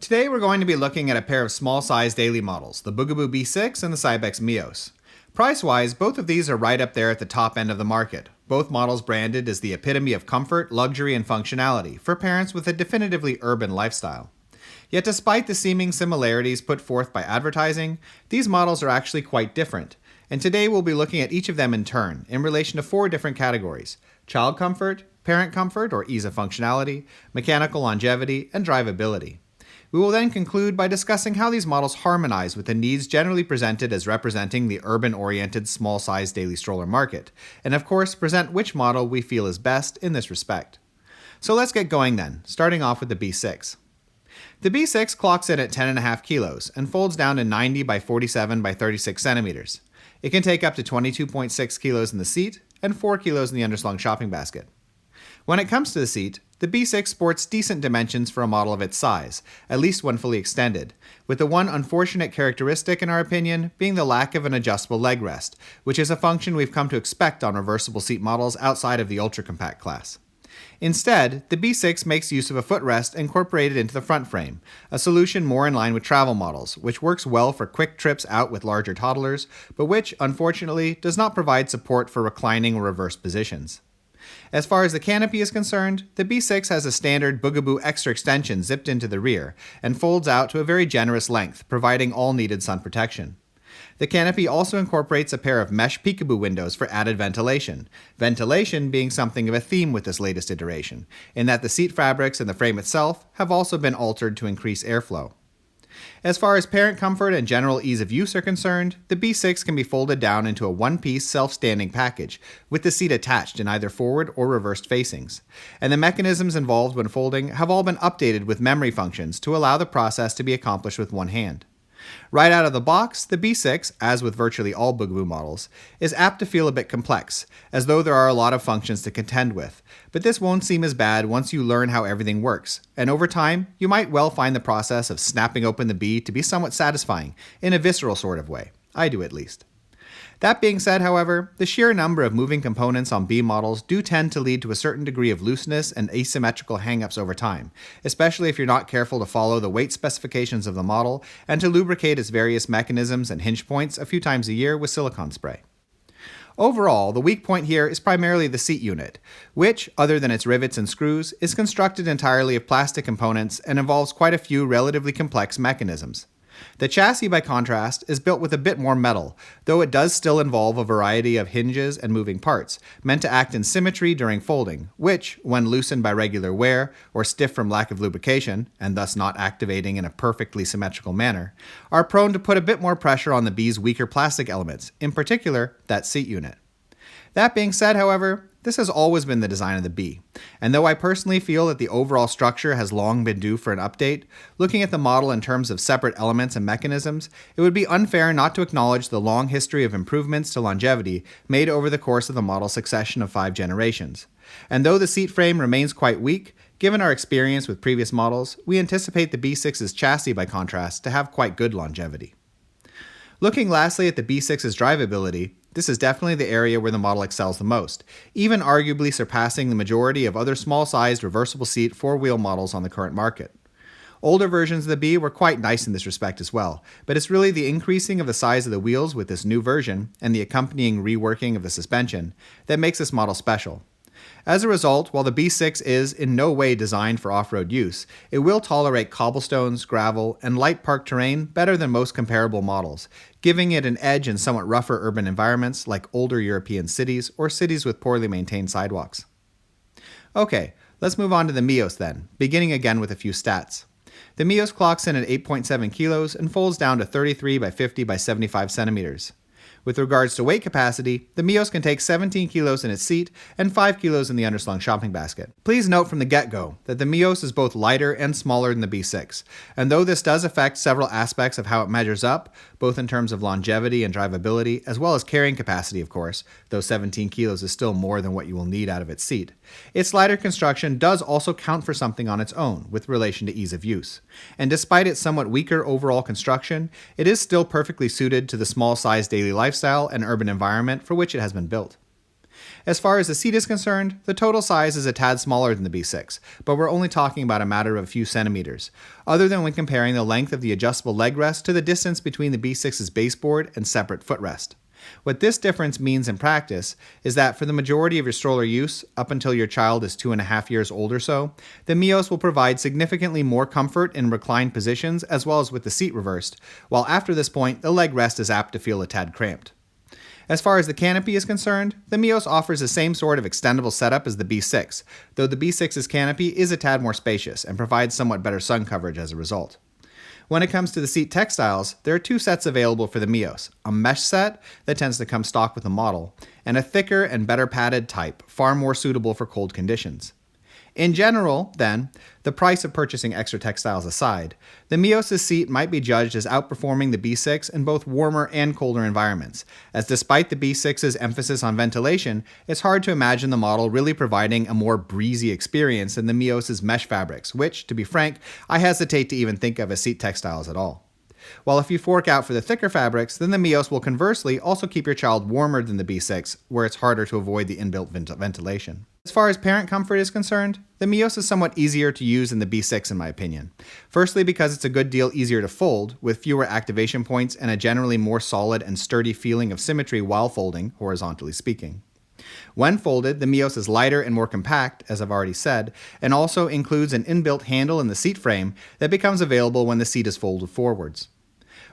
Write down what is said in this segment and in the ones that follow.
Today we're going to be looking at a pair of small-sized daily models, the Bugaboo Bee6 and the Cybex Mios. Price-wise, both of these are right up there at the top end of the market, both models branded as the epitome of comfort, luxury, and functionality for parents with a definitively urban lifestyle. Yet despite the seeming similarities put forth by advertising, these models are actually quite different, and today we'll be looking at each of them in turn in relation to 4 different categories: child comfort, parent comfort or ease of functionality, mechanical longevity, and drivability. We will then conclude by discussing how these models harmonize with the needs generally presented as representing the urban-oriented small-sized daily stroller market, and of course present which model we feel is best in this respect. So let's get going then, starting off with the B6. The B6 clocks in at 10.5 kilos and folds down to 90 by 47 by 36 centimeters. It can take up to 22.6 kilos in the seat and 4 kilos in the underslung shopping basket. When it comes to the seat, the B6 sports decent dimensions for a model of its size, at least when fully extended, with the one unfortunate characteristic in our opinion being the lack of an adjustable leg rest, which is a function we've come to expect on reversible seat models outside of the ultra-compact class. Instead, the B6 makes use of a footrest incorporated into the front frame, a solution more in line with travel models, which works well for quick trips out with larger toddlers, but which, unfortunately, does not provide support for reclining or reversed positions. As far as the canopy is concerned, the B6 has a standard Bugaboo extra extension zipped into the rear and folds out to a very generous length, providing all needed sun protection. The canopy also incorporates a pair of mesh peekaboo windows for added ventilation, ventilation being something of a theme with this latest iteration, in that the seat fabrics and the frame itself have also been altered to increase airflow. As far as parent comfort and general ease of use are concerned, the B6 can be folded down into a one-piece self-standing package, with the seat attached in either forward or reversed facings, and the mechanisms involved when folding have all been updated with memory functions to allow the process to be accomplished with one hand. Right out of the box, the B6, as with virtually all Bugaboo models, is apt to feel a bit complex, as though there are a lot of functions to contend with, but this won't seem as bad once you learn how everything works, and over time, you might well find the process of snapping open the B to be somewhat satisfying, in a visceral sort of way. I do at least. That being said, however, the sheer number of moving components on B models do tend to lead to a certain degree of looseness and asymmetrical hangups over time, especially if you're not careful to follow the weight specifications of the model and to lubricate its various mechanisms and hinge points a few times a year with silicone spray. Overall, the weak point here is primarily the seat unit, which, other than its rivets and screws, is constructed entirely of plastic components and involves quite a few relatively complex mechanisms. The chassis, by contrast, is built with a bit more metal, though it does still involve a variety of hinges and moving parts, meant to act in symmetry during folding, which, when loosened by regular wear or stiff from lack of lubrication, and thus not activating in a perfectly symmetrical manner, are prone to put a bit more pressure on the B's weaker plastic elements, in particular, that seat unit. That being said, however, this has always been the design of the B, and though I personally feel that the overall structure has long been due for an update, looking at the model in terms of separate elements and mechanisms, it would be unfair not to acknowledge the long history of improvements to longevity made over the course of the model's succession of 5 generations. And though the seat frame remains quite weak, given our experience with previous models, we anticipate the B6's chassis, by contrast, to have quite good longevity. Looking lastly at the B6's drivability, this is definitely the area where the model excels the most, even arguably surpassing the majority of other small-sized reversible seat 4-wheel models on the current market. Older versions of the B were quite nice in this respect as well, but it's really the increasing of the size of the wheels with this new version and the accompanying reworking of the suspension that makes this model special. As a result, while the B6 is in no way designed for off-road use, it will tolerate cobblestones, gravel, and light park terrain better than most comparable models, giving it an edge in somewhat rougher urban environments like older European cities or cities with poorly maintained sidewalks. Okay, let's move on to the Mios then, beginning again with a few stats. The Mios clocks in at 8.7 kilos and folds down to 33 by 50 by 75 centimeters. With regards to weight capacity, the Mios can take 17 kilos in its seat and 5 kilos in the underslung shopping basket. Please note from the get-go that the Mios is both lighter and smaller than the B6, and though this does affect several aspects of how it measures up, both in terms of longevity and drivability, as well as carrying capacity of course, though 17 kilos is still more than what you will need out of its seat, its lighter construction does also count for something on its own with relation to ease of use. And despite its somewhat weaker overall construction, it is still perfectly suited to the small-sized daily lifestyle and urban environment for which it has been built. As far as the seat is concerned, the total size is a tad smaller than the B6, but we're only talking about a matter of a few centimeters, other than when comparing the length of the adjustable leg rest to the distance between the B6's baseboard and separate footrest. What this difference means in practice is that for the majority of your stroller use, up until your child is 2.5 years old or so, the Mios will provide significantly more comfort in reclined positions as well as with the seat reversed, while after this point, the leg rest is apt to feel a tad cramped. As far as the canopy is concerned, the Mios offers the same sort of extendable setup as the B6, though the B6's canopy is a tad more spacious and provides somewhat better sun coverage as a result. When it comes to the seat textiles, there are two sets available for the Mios, a mesh set that tends to come stock with the model, and a thicker and better padded type, far more suitable for cold conditions. In general, then, the price of purchasing extra textiles aside, the Mios' seat might be judged as outperforming the B6 in both warmer and colder environments, as despite the B6's emphasis on ventilation, it's hard to imagine the model really providing a more breezy experience than the Mios' mesh fabrics, which, to be frank, I hesitate to even think of as seat textiles at all. While if you fork out for the thicker fabrics, then the Mios will conversely also keep your child warmer than the B6, where it's harder to avoid the inbuilt ventilation. As far as parent comfort is concerned, the Mios is somewhat easier to use than the B6 in my opinion. Firstly, because it's a good deal easier to fold, with fewer activation points and a generally more solid and sturdy feeling of symmetry while folding, horizontally speaking. When folded, the Mios is lighter and more compact, as I've already said, and also includes an inbuilt handle in the seat frame that becomes available when the seat is folded forwards.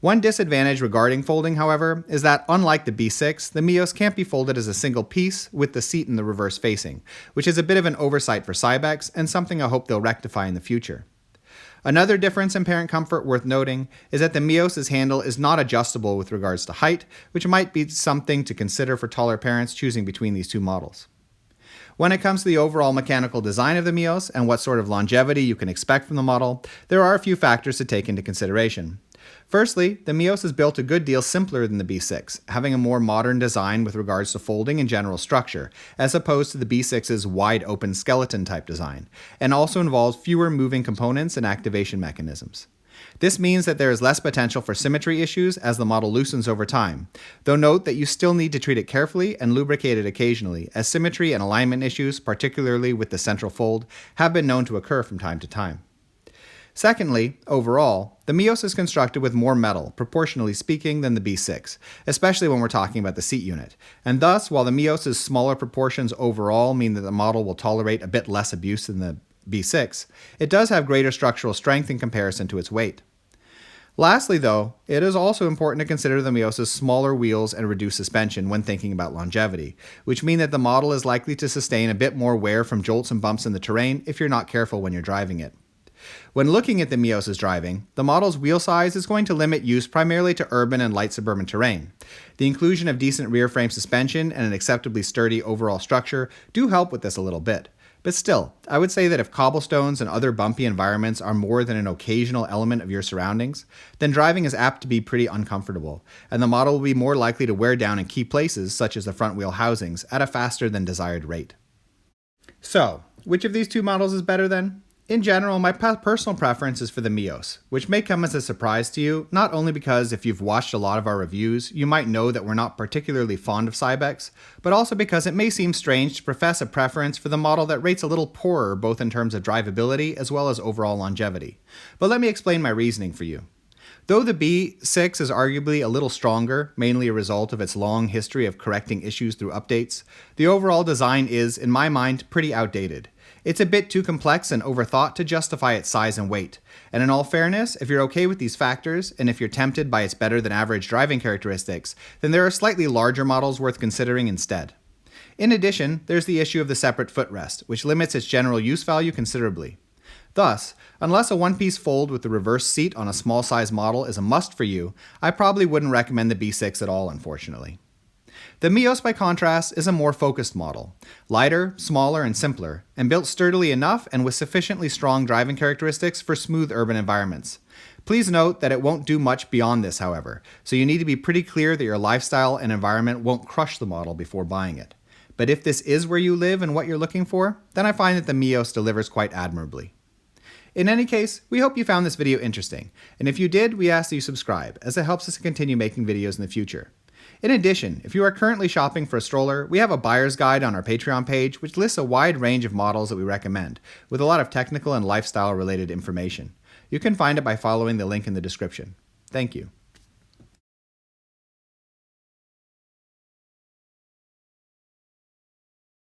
One disadvantage regarding folding, however, is that unlike the B6, the Mios can't be folded as a single piece with the seat in the reverse facing, which is a bit of an oversight for Cybex and something I hope they'll rectify in the future. Another difference in parent comfort worth noting is that the Mios' handle is not adjustable with regards to height, which might be something to consider for taller parents choosing between these two models. When it comes to the overall mechanical design of the Mios and what sort of longevity you can expect from the model, there are a few factors to take into consideration. Firstly, the Mios is built a good deal simpler than the B6, having a more modern design with regards to folding and general structure, as opposed to the B6's wide-open skeleton type design, and also involves fewer moving components and activation mechanisms. This means that there is less potential for symmetry issues as the model loosens over time, though note that you still need to treat it carefully and lubricate it occasionally, as symmetry and alignment issues, particularly with the central fold, have been known to occur from time to time. Secondly, overall, the Mios is constructed with more metal, proportionally speaking, than the B6, especially when we're talking about the seat unit, and thus, while the Mios' smaller proportions overall mean that the model will tolerate a bit less abuse than the B6, it does have greater structural strength in comparison to its weight. Lastly, though, it is also important to consider the Mios' smaller wheels and reduced suspension when thinking about longevity, which mean that the model is likely to sustain a bit more wear from jolts and bumps in the terrain if you're not careful when you're driving it. When looking at the Mios' driving, the model's wheel size is going to limit use primarily to urban and light suburban terrain. The inclusion of decent rear frame suspension and an acceptably sturdy overall structure do help with this a little bit. But still, I would say that if cobblestones and other bumpy environments are more than an occasional element of your surroundings, then driving is apt to be pretty uncomfortable, and the model will be more likely to wear down in key places such as the front wheel housings at a faster than desired rate. So, which of these two models is better then? In general, my personal preference is for the Mios, which may come as a surprise to you, not only because if you've watched a lot of our reviews, you might know that we're not particularly fond of Cybex, but also because it may seem strange to profess a preference for the model that rates a little poorer both in terms of drivability as well as overall longevity. But let me explain my reasoning for you. Though the B6 is arguably a little stronger, mainly a result of its long history of correcting issues through updates, the overall design is, in my mind, pretty outdated. It's a bit too complex and overthought to justify its size and weight. And in all fairness, if you're okay with these factors, and if you're tempted by its better than average driving characteristics, then there are slightly larger models worth considering instead. In addition, there's the issue of the separate footrest, which limits its general use value considerably. Thus, unless a one-piece fold with the reverse seat on a small size model is a must for you, I probably wouldn't recommend the B6 at all, unfortunately. The Mios, by contrast, is a more focused model, lighter, smaller, and simpler, and built sturdily enough and with sufficiently strong driving characteristics for smooth urban environments. Please note that it won't do much beyond this, however, so you need to be pretty clear that your lifestyle and environment won't crush the model before buying it. But if this is where you live and what you're looking for, then I find that the Mios delivers quite admirably. In any case, we hope you found this video interesting, and if you did, we ask that you subscribe, as it helps us to continue making videos in the future. In addition, if you are currently shopping for a stroller, we have a buyer's guide on our Patreon page which lists a wide range of models that we recommend, with a lot of technical and lifestyle related information. You can find it by following the link in the description. Thank you.